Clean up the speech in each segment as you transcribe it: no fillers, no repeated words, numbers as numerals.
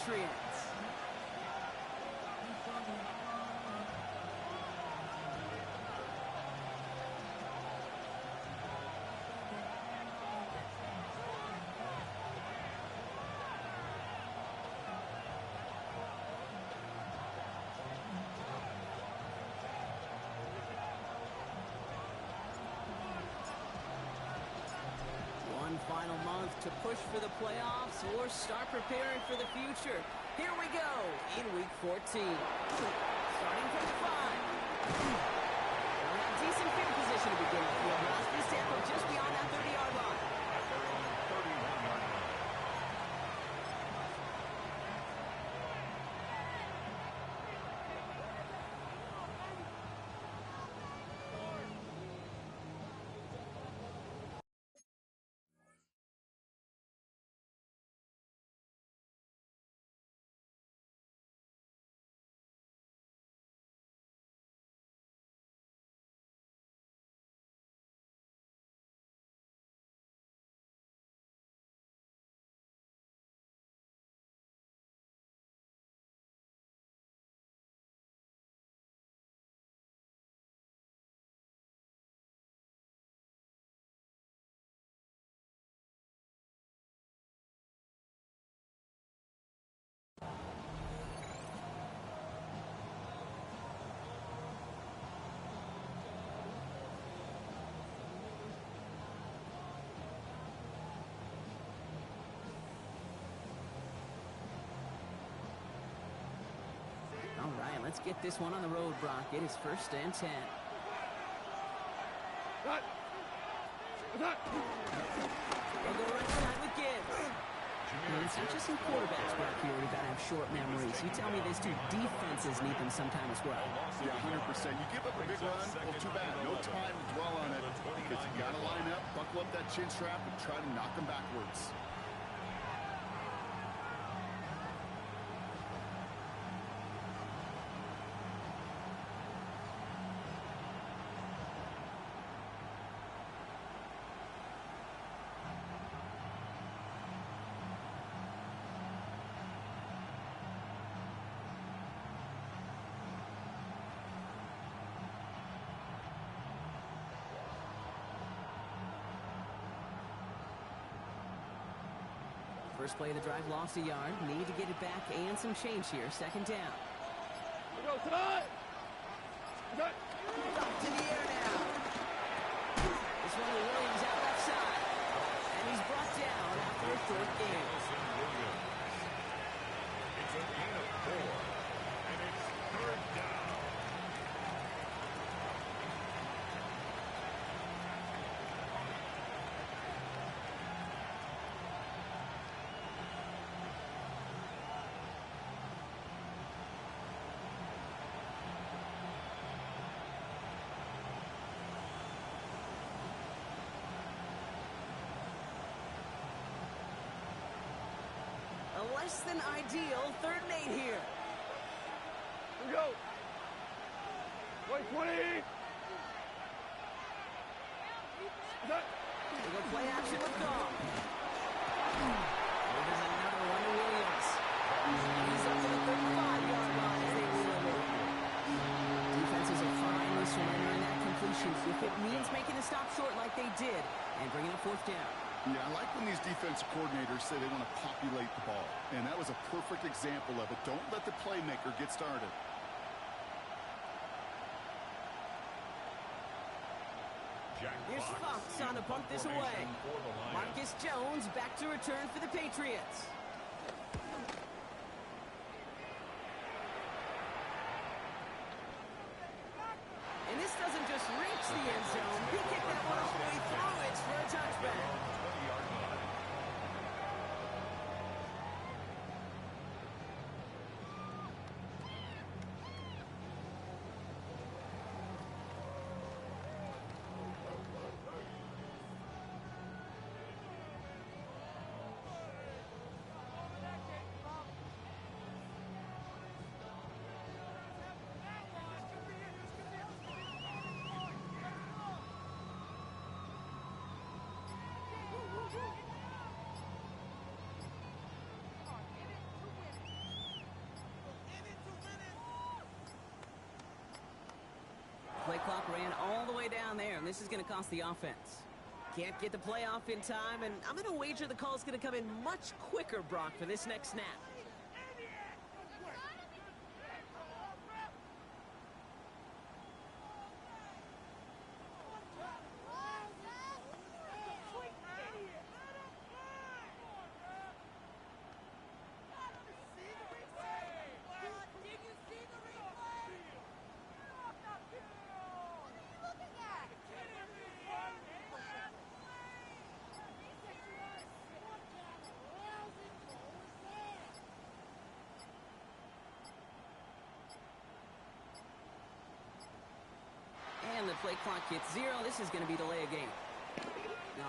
Patriots. Final month to push for the playoffs or start preparing for the future. Here we go in Week 14. Starting from the 5. We'll have decent field position to begin with. We'll lost this Tampa just beyond that 30-yard line. All right, let's get this one on the road, Brock. It is 1st and 10. They'll go right side with Gibbs. And it's not just some quarterbacks, Brock, here. We've got to have short memories. You tell me these two defenses need them sometime as well. Yeah, 100%. You give up a big run, well, too bad. No time to dwell on it. Because you got to line up, buckle up that chin strap, and try to knock them backwards. First play of the drive lost a yard. Need to get it back and some change here. 2nd down. Go tonight. Up to the air now. This one to Williams out left side. And he's brought down after a 4th game. It's a gain of 4. And it's 3rd down. A less than ideal 3rd and 8 here. Here we go. 20. They go play action with Goff. There's another one to Williams. He's up to the 35-yard line as they deliver. Defenses are finally surrendering that completion if it means making the stop short like they did and bringing up 4th down. Yeah, I like when these defensive coordinators say they want to populate the ball. And that was a perfect example of it. Don't let the playmaker get started. Here's Fox on to bump this away. Marcus Jones back to return for the Patriots. And this doesn't just reach the end zone. He kicked that one all the way through. It's for a touchback. play clock ran all the way down there, and this is going to cost the offense. Can't get the play off in time, and I'm going to wager the call's going to come in much quicker, Brock, for this next snap. And the play clock hits 0. This is going to be delay a game.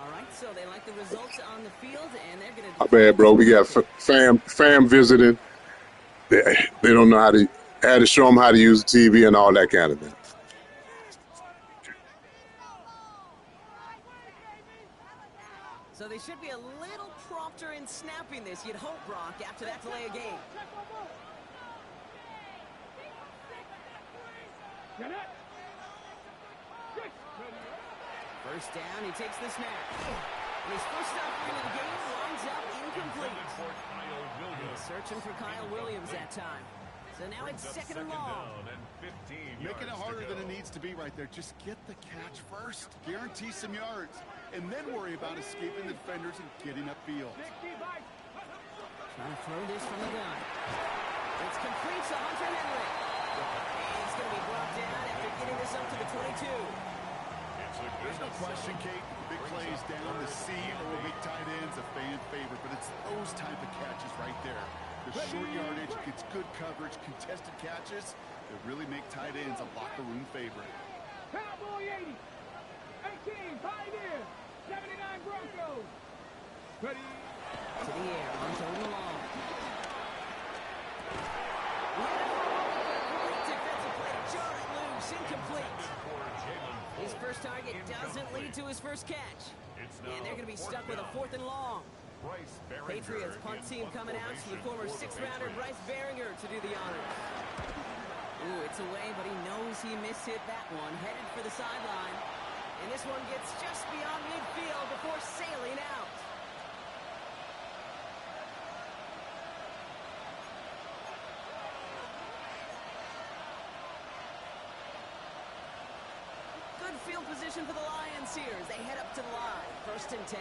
All right, so they like the results on the field, and they're going to... My bad, bro. We got fam visiting. They don't know how to show them how to use the TV and all that kind of thing. So they should be a little prompter in snapping this, you'd hope, Brock, after that delay a game. First down, he takes the snap. And his first offering of the game winds up incomplete. He's searching for Kyle Williams that time. So now it's second and long. Making it harder than it needs to be right there. Just get the catch first. Guarantee some yards. And then worry about escaping the defenders and getting upfield. Trying to throw this from the gun. It's complete to Hunter Henry. And he's going to be brought down after getting this up to the 22. There's no question, Kate. Big plays down the seam or big tight ends, a fan favorite. But it's those type of catches right there. The short yardage, gets good coverage, contested catches that really make tight ends a locker room favorite. Cowboy 80, 18, Pioneer, 79 Broncos. Ready? To the air, Hunter long. Great defensive play, jar it loose, incomplete. His first target doesn't lead to his first catch. And they're going to be stuck with a 4th and long. Patriots punt team coming out to the former 6th-rounder Bryce Behringer to do the honors. Ooh, it's away, but he knows he mishit that one. Headed for the sideline. And this one gets just beyond midfield before sailing out. Good field position for the Lions here as they head up to the line. 1st and 10.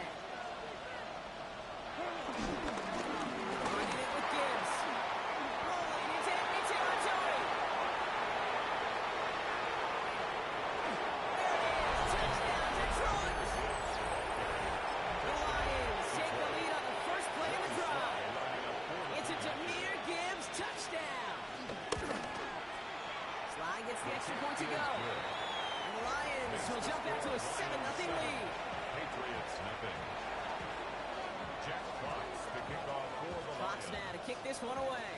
Running it with Gibbs. Rolling into enemy territory. Touchdown, Detroit! The Lions take the lead on the first play of the drive. It's a Jahmyr Gibbs touchdown. Sly gets the extra point to go. And the Lions will jump out to a 7-0 lead. Patriots nothing. Jack Fox, the kickoff for the Fox Lions. now to kick this one away.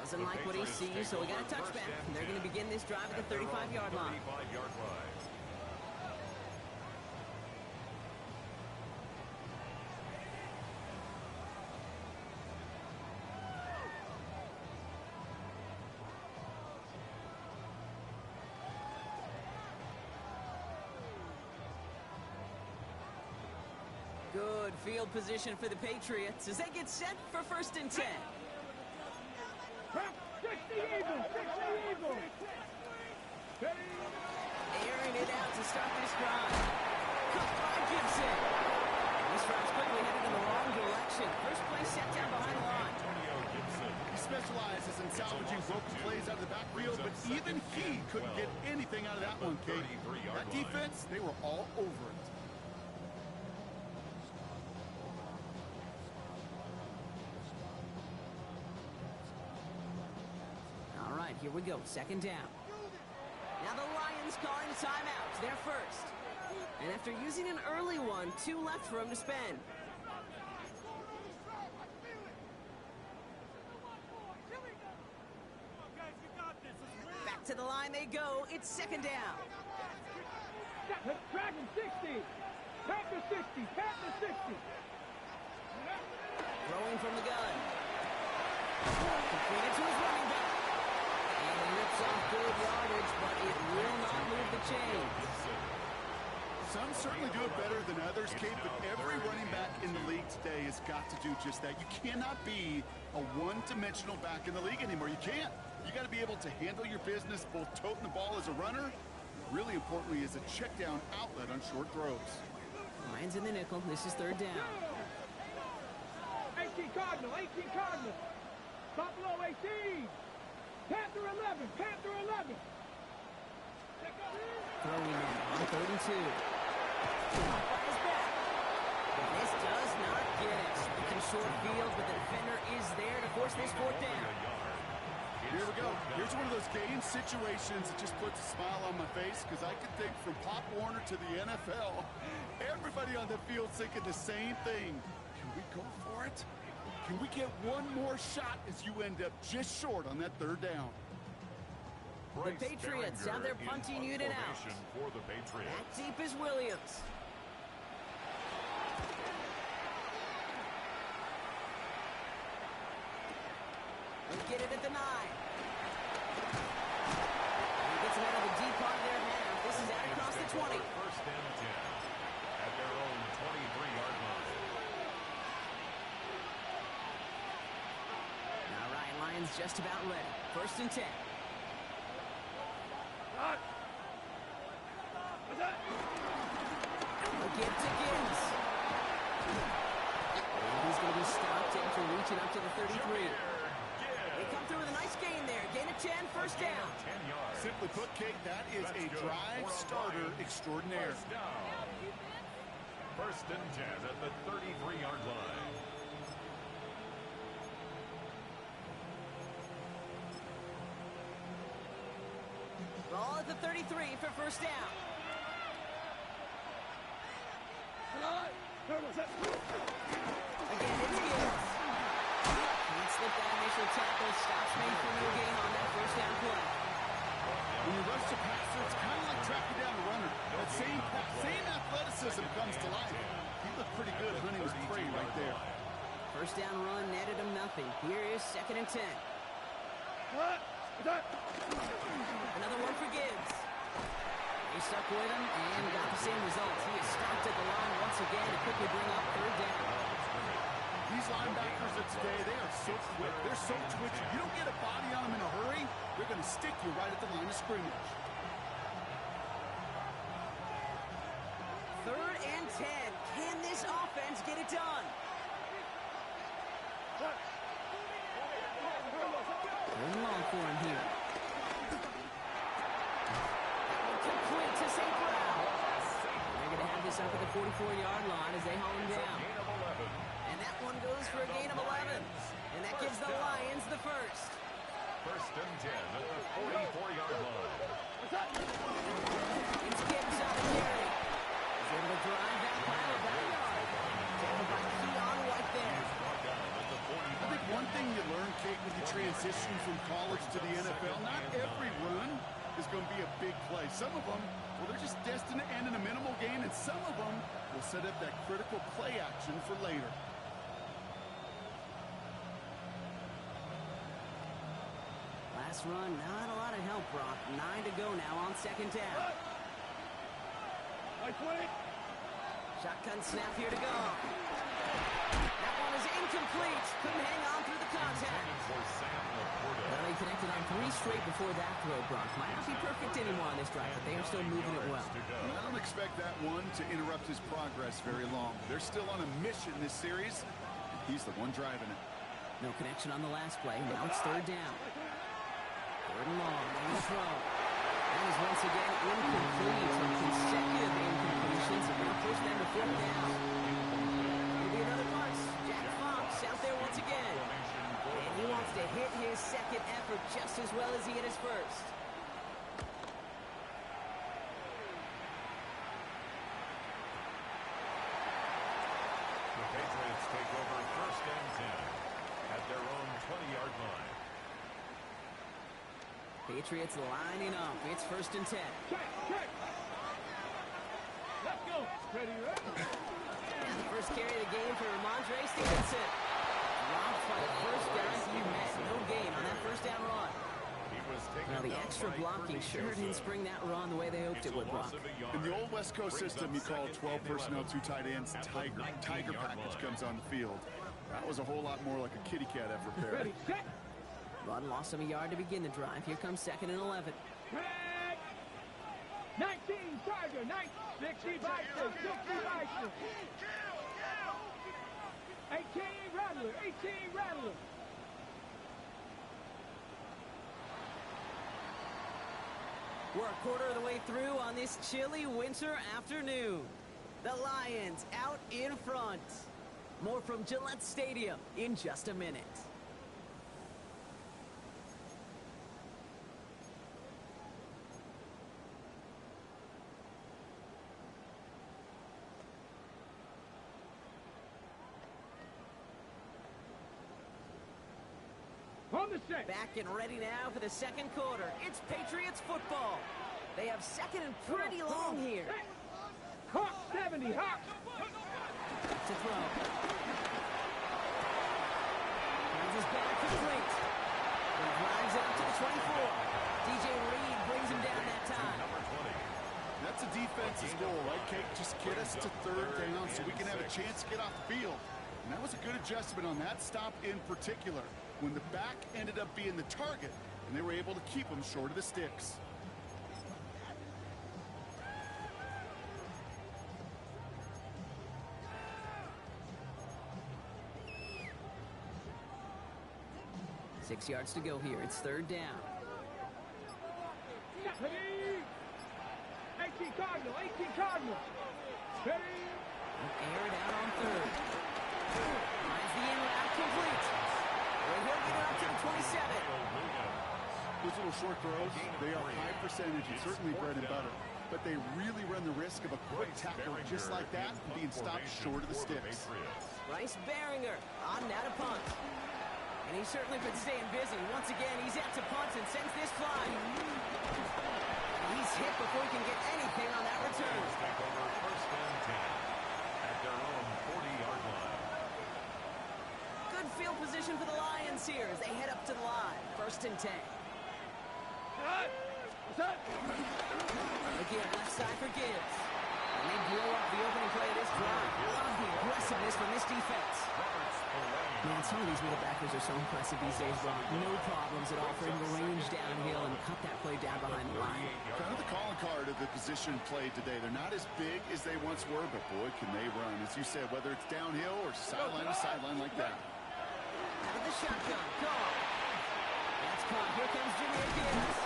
Doesn't like what he sees, so we got a touchback. And they're going to begin this drive at the 35-yard line. 35-yard line. Good field position for the Patriots as they get set for 1st and 10. 60 Eagles, 60 Eagles. Ready? Airing it out to start this drive. Cooked by Gibson. This drive's quickly headed in the wrong direction. First play set down behind the line. He specializes in salvaging broken plays out of the backfield, but even he couldn't get anything out of that one, Kate. That defense, they were all over it. All right, here we go. 2nd down. Now the Lions calling a timeout. They're first. And after using an early one, 2 left for him to spend. Back to the line they go. It's 2nd down. Dragon 60. Panther 60. Panther 60. Throwing from the gun. Completed to his running back. And he rips off good yardage, but it will not move the chain. Some certainly do it better than others, Kate, but every running back in the league today has got to do just that. You cannot be a one-dimensional back in the league anymore. You can't. You got to be able to handle your business, both toting the ball as a runner, really importantly as a check-down outlet on short throws. Lions in the nickel. This is third down. 18 Cardinal, 18 Cardinal. Buffalo 18. Panther 11, Panther 11. Throwing in on third and 2. Off by his back. But this does not get it. Looking short field, but the defender is there to force this fourth down. Here we go. Here's one of those game situations that just puts a smile on my face because I can think from Pop Warner to the NFL, everybody on the field thinking the same thing. Can we go for it? Can we get one more shot as you end up just short on that third down? The Patriots have their punting unit out. For the Patriots. Back deep is Williams. They get it at the 9. He gets it out of the deep part of their half. This is out across the 20. First and 10 at their own 23-yard line. All right, Lions just about ready. First and 10. Give to Gibbs. And he's going to be stopped after reaching up to the 33. They come through with a nice gain there. Gain of 10, first down. 10 yards. Simply put, Kate, that is a drive starter extraordinaire. First down. First and 10 at the 33-yard line. Ball at the 33 for first down. Again, it's Gibbs. Can't slip that initial tackle. Stops made for no gain on that first down play. When you rush the passer, it's kind of like tracking down a runner. That same athleticism comes to life. He looked pretty good hunting his prey right there. First down run netted him nothing. Here is second and 10. Another one for Gibbs. He stuck with him and got the same results. He is stopped at the line once again to quickly bring up third down. These linebackers of today, they are so quick. They're so twitchy. You don't get a body on them in a hurry, they're going to stick you right at the line of scrimmage. Third and 10. Can this offense get it done? Going long for him here. Complete to St. Brown. They're going to have this up at the 44-yard line as they haul him down. And that one goes for a gain of 11. And that gives the Lions the first. First and 10 at the 44-yard line. It's Gibbs out of carry. He's able to drive that pile about a yard. Tackled by Keon right there. I think one thing you learn, Kate, when you transition from college to the NFL, not every run is going to be a big play. Some of them, well, they're just destined to end in a minimal gain, and some of them will set up that critical play action for later. Last run, not a lot of help, Brock. 9 to go now on second down. Shotgun snap here to go. That one is incomplete. Couldn't hang on through the contact. Well, he connected on 3 straight before that throw, Brock. Might not be perfect anymore on this drive, but they are still moving it well. I don't expect that one to interrupt his progress very long. They're still on a mission this series, and he's the one driving it. No connection on the last play. Now it's third down. Third and long. And the throw. That is once again incomplete. Consecutive incompletions are going to push them to fourth down. It'll be another punt. Jack Fox out there once again. And he wants to hit his second effort just as well as he hit his first. The Patriots take over first and 10 at their own 20-yard line. Patriots lining up. It's first and 10. Let's go. Ready, ready. And the first carry of the game for Ramondre Stevenson. Dropped by the first guy he met. gain on that first down run. He was taken Well, the down extra by blocking Kirby sure didn't Joseph. spring that run the way they hoped It's it a would, loss Brock. of a yard. In the old West Coast Brings system, up you call second 12 and personnel, 11. 2 tight ends, At the Tiger. 19-yard Package line. comes on the field. That was a whole lot more like a kitty cat effort there. Ready, set. Run loss of a yard to begin the drive. Here comes 2nd and 11. Tag. 19, Tiger. 60 Bison. 60 Bison. 18, Rattler. 18, Rattler. We're a quarter of the way through on this chilly winter afternoon. The Lions out in front. More from Gillette Stadium in just a minute. On the set. Back and ready now for the second quarter. It's Patriots football. They have second and pretty long here. Hawk 70. Hawk. To throw. Runs his back complete. And drives out to the 24. DJ Reed brings him down that time. Number 20. That's a defense's goal, right, Kate? Just get us to third down so we can have a chance to get off the field. And that was a good adjustment on that stop in particular, when the back ended up being the target, and they were able to keep them short of the sticks. Six yards to go here. It's third down. 18 Cardinal. 18 Cardinal. Ready. Aired out on third. Finds the in route complete. Well, he'll get it up to the 27. Those little short throws, they are high percentage and certainly bread and butter. But they really run the risk of a quick tackle just like that and being stopped short of the sticks. Bryce Behringer on now to punt. And he's certainly been staying busy. Once again, he's out to punt and sends this flying. He's hit before he can get anything on that return. Take over first and 10 at their own 40-yard line. Good field position for the Lions here as they head up to the line. First and 10. Again, left side for Gibbs. And they blow up the opening play of this drive. Love the aggressiveness from this defense. Man, some of these middlebackers are so impressive these days, Brock. No problems at all for him to range downhill and cut that play down behind the line. Kind of the calling card of the position played today. They're not as big as they once were, but boy, can they run. As you said, whether it's downhill or sideline to sideline like that. Out of the shotgun. Call. That's caught. Here comes Jimmy Gibbs.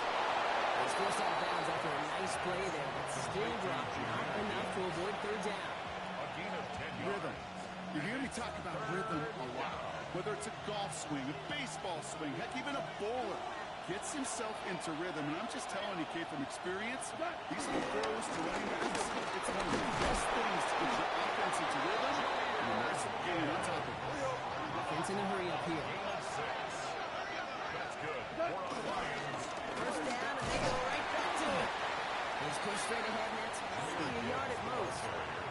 He's forced out of bounds after a nice play there, but still dropped. Not enough to avoid third down. A gain of 10 yards. Rhythm. You hear me talk about rhythm a lot. Whether it's a golf swing, a baseball swing, heck, even a bowler gets himself into rhythm. And I'm just telling you, kid, from experience, these little throws to running backs, it's one of the best things to get your offense into rhythm and a nice gain on top of it. Offense in a hurry up here. Gain of 6. That's good. For the Lions. First down, and they go right back to it. He's pushed straight ahead, and that's only a yard at most.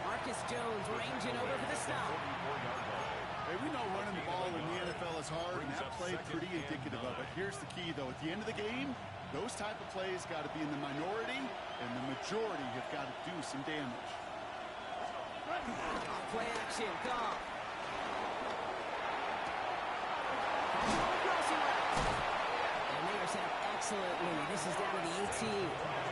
Marcus Jones ranging over for the stop. 44-yard line. Hey, we know running the ball in the NFL is hard, and that play pretty indicative of it. Here's the key, though. At the end of the game, those type of plays got to be in the minority, and the majority have got to do some damage. Play action, call. And they are set up excellently. This is down to the 18.